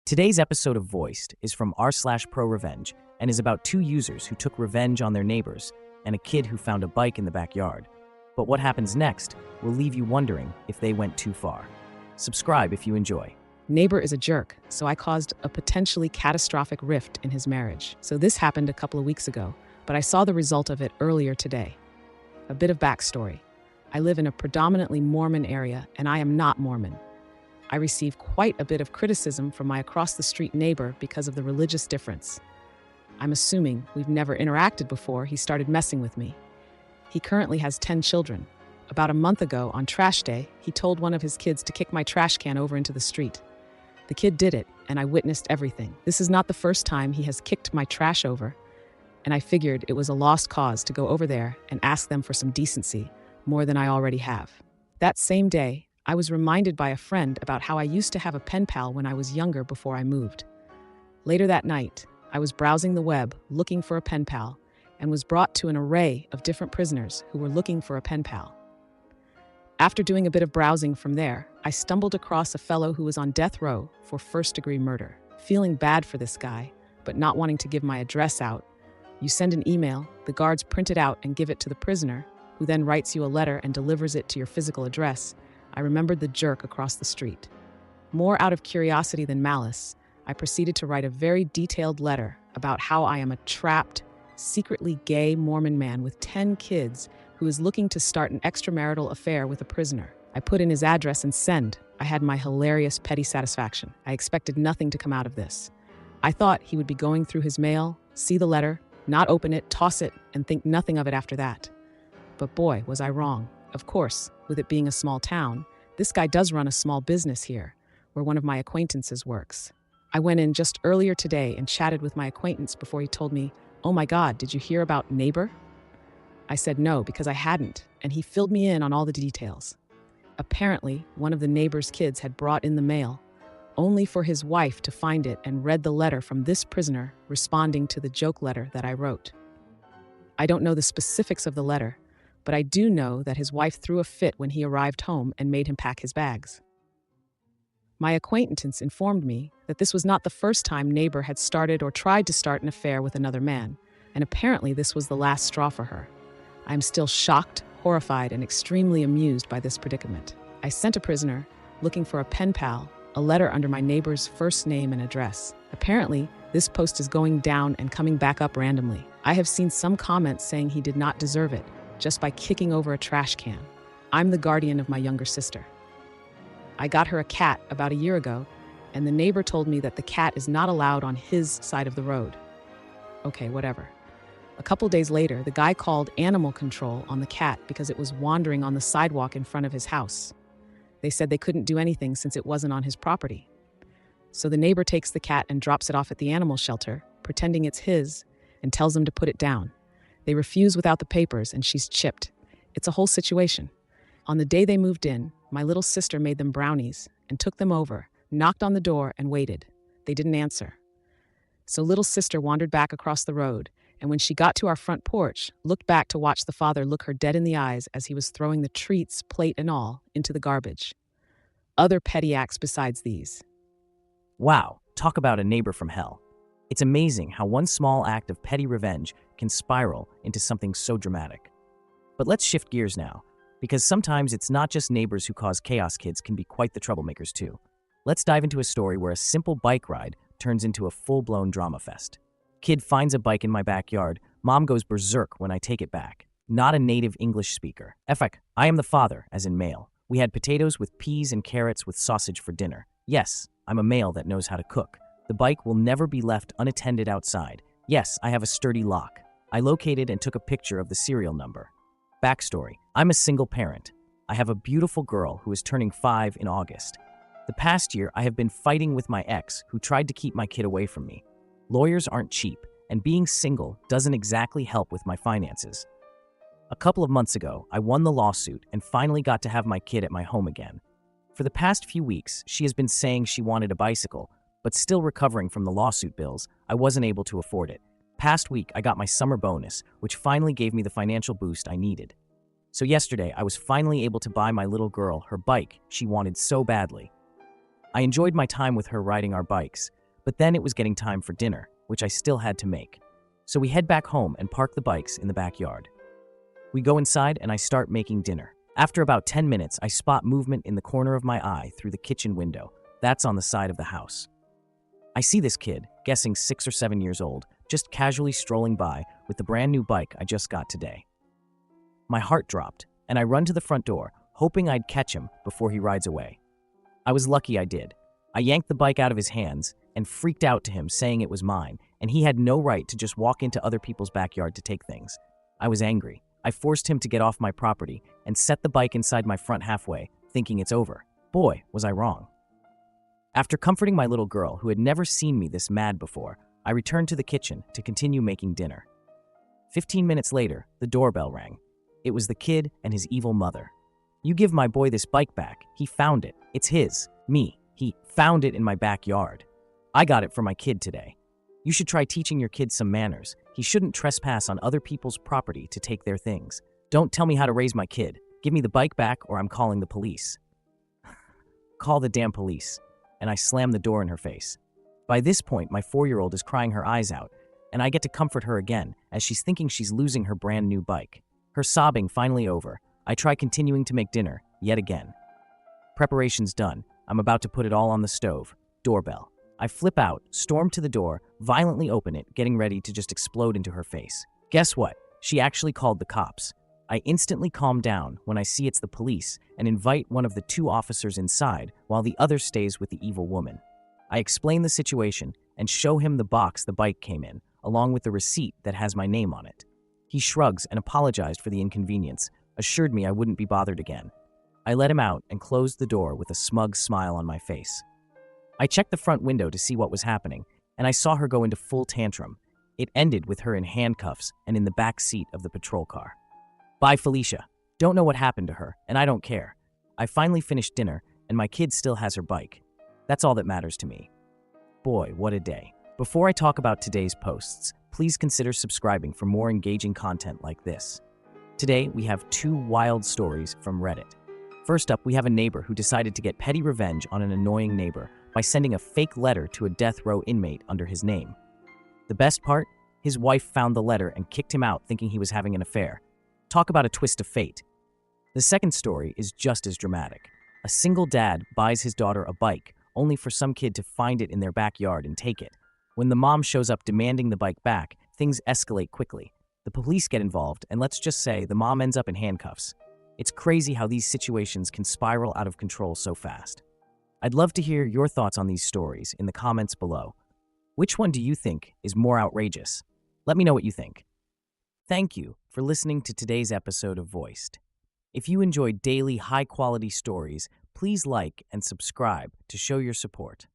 Today's episode of Voiced is from r/pro revenge and is about two users who took revenge on their neighbors and a kid who found a bike in the backyard. But what happens next will leave you wondering if they went too far. Subscribe if you enjoy. Neighbor is a jerk, so I caused a potentially catastrophic rift in his marriage. So this happened a couple of weeks ago, but I saw the result of it earlier today. A bit of backstory. I live in a predominantly Mormon area, and I am not Mormon. I receive quite a bit of criticism from my across-the-street neighbor because of the religious difference. I'm assuming we've never interacted before he started messing with me. He currently has 10 children. About a month ago, on trash day, he told one of his kids to kick my trash can over into the street. The kid did it, and I witnessed everything. This is not the first time he has kicked my trash over, and I figured it was a lost cause to go over there and ask them for some decency, more than I already have. That same day, I was reminded by a friend about how I used to have a pen pal when I was younger before I moved. Later that night, I was browsing the web looking for a pen pal and was brought to an array of different prisoners who were looking for a pen pal. After doing a bit of browsing from there, I stumbled across a fellow who was on death row for first-degree murder. Feeling bad for this guy, but not wanting to give my address out, you send an email, the guards print it out and give it to the prisoner, who then writes you a letter and delivers it to your physical address. I remembered the jerk across the street. More out of curiosity than malice, I proceeded to write a very detailed letter about how I am a trapped, secretly gay Mormon man with 10 kids who is looking to start an extramarital affair with a prisoner. I put in his address and send. I had my hilarious petty satisfaction. I expected nothing to come out of this. I thought he would be going through his mail, see the letter, not open it, toss it, and think nothing of it after that. But boy, was I wrong. Of course, with it being a small town, this guy does run a small business here, where one of my acquaintances works. I went in just earlier today and chatted with my acquaintance before he told me, "Oh my God, did you hear about neighbor?" I said no, because I hadn't, and he filled me in on all the details. Apparently, one of the neighbor's kids had brought in the mail, only for his wife to find it and read the letter from this prisoner responding to the joke letter that I wrote. I don't know the specifics of the letter, but I do know that his wife threw a fit when he arrived home and made him pack his bags. My acquaintance informed me that this was not the first time neighbor had started or tried to start an affair with another man, and apparently this was the last straw for her. I am still shocked, horrified, and extremely amused by this predicament. I sent a prisoner, looking for a pen pal, a letter under my neighbor's first name and address. Apparently, this post is going down and coming back up randomly. I have seen some comments saying he did not deserve it, just by kicking over a trash can. I'm the guardian of my younger sister. I got her a cat about a year ago, and the neighbor told me that the cat is not allowed on his side of the road. Okay, whatever. A couple days later, the guy called animal control on the cat because it was wandering on the sidewalk in front of his house. They said they couldn't do anything since it wasn't on his property. So the neighbor takes the cat and drops it off at the animal shelter, pretending it's his, and tells them to put it down. They refuse without the papers, and she's chipped. It's a whole situation. On the day they moved in, my little sister made them brownies and took them over, knocked on the door, and waited. They didn't answer. So little sister wandered back across the road, and when she got to our front porch, looked back to watch the father look her dead in the eyes as he was throwing the treats, plate and all, into the garbage. Other petty acts besides these. Wow, talk about a neighbor from hell. It's amazing how one small act of petty revenge can spiral into something so dramatic. But let's shift gears now, because sometimes it's not just neighbors who cause chaos. Kids can be quite the troublemakers too. Let's dive into a story where a simple bike ride turns into a full-blown drama fest. Kid finds a bike in my backyard. Mom goes berserk when I take it back. Not a native English speaker. Effect, I am the father, as in male. We had potatoes with peas and carrots with sausage for dinner. Yes, I'm a male that knows how to cook. The bike will never be left unattended outside. Yes, I have a sturdy lock. I located and took a picture of the serial number. Backstory, I'm a single parent. I have a beautiful girl who is turning 5 in August. The past year, I have been fighting with my ex who tried to keep my kid away from me. Lawyers aren't cheap, and being single doesn't exactly help with my finances. A couple of months ago, I won the lawsuit and finally got to have my kid at my home again. For the past few weeks, she has been saying she wanted a bicycle, but still recovering from the lawsuit bills, I wasn't able to afford it. Past week, I got my summer bonus, which finally gave me the financial boost I needed. So yesterday, I was finally able to buy my little girl her bike she wanted so badly. I enjoyed my time with her riding our bikes, But then it was getting time for dinner, which I still had to make. So we head back home and park the bikes in the backyard. We go inside and I start making dinner. After about 10 minutes, I spot movement in the corner of my eye through the kitchen window. That's on the side of the house. I see this kid, guessing 6 or 7 years old, just casually strolling by with the brand new bike I just got today. My heart dropped, and I run to the front door, hoping I'd catch him before he rides away. I was lucky I did. I yanked the bike out of his hands and freaked out to him, saying it was mine, and he had no right to just walk into other people's backyard to take things. I was angry. I forced him to get off my property and set the bike inside my front halfway, thinking it's over. Boy, was I wrong. After comforting my little girl, who had never seen me this mad before, I returned to the kitchen to continue making dinner. 15 minutes later, the doorbell rang. It was the kid and his evil mother. "You give my boy this bike back. He found it. It's his. Me. He found it in my backyard. I got it for my kid today. You should try teaching your kid some manners. He shouldn't trespass on other people's property to take their things. Don't tell me how to raise my kid. Give me the bike back or I'm calling the police." Call the damn police. And I slam the door in her face. By this point, my 4-year-old is crying her eyes out, and I get to comfort her again as she's thinking she's losing her brand new bike. Her sobbing finally over, I try continuing to make dinner, yet again. Preparations done. I'm about to put it all on the stove. Doorbell. I flip out, storm to the door, violently open it, getting ready to just explode into her face. Guess what? She actually called the cops. I instantly calm down when I see it's the police and invite one of the 2 officers inside while the other stays with the evil woman. I explain the situation and show him the box the bike came in, along with the receipt that has my name on it. He shrugs and apologized for the inconvenience, assured me I wouldn't be bothered again. I let him out and closed the door with a smug smile on my face. I checked the front window to see what was happening, and I saw her go into full tantrum. It ended with her in handcuffs and in the back seat of the patrol car. Bye, Felicia. Don't know what happened to her, and I don't care. I finally finished dinner, and my kid still has her bike. That's all that matters to me. Boy, what a day. Before I talk about today's posts, please consider subscribing for more engaging content like this. Today, we have 2 wild stories from Reddit. First up, we have a neighbor who decided to get petty revenge on an annoying neighbor by sending a fake letter to a death row inmate under his name. The best part? His wife found the letter and kicked him out thinking he was having an affair. Talk about a twist of fate. The second story is just as dramatic. A single dad buys his daughter a bike, only for some kid to find it in their backyard and take it. When the mom shows up demanding the bike back, things escalate quickly. The police get involved, and let's just say the mom ends up in handcuffs. It's crazy how these situations can spiral out of control so fast. I'd love to hear your thoughts on these stories in the comments below. Which one do you think is more outrageous? Let me know what you think. Thank you for listening to today's episode of Voiced. If you enjoyed daily high-quality stories, please like and subscribe to show your support.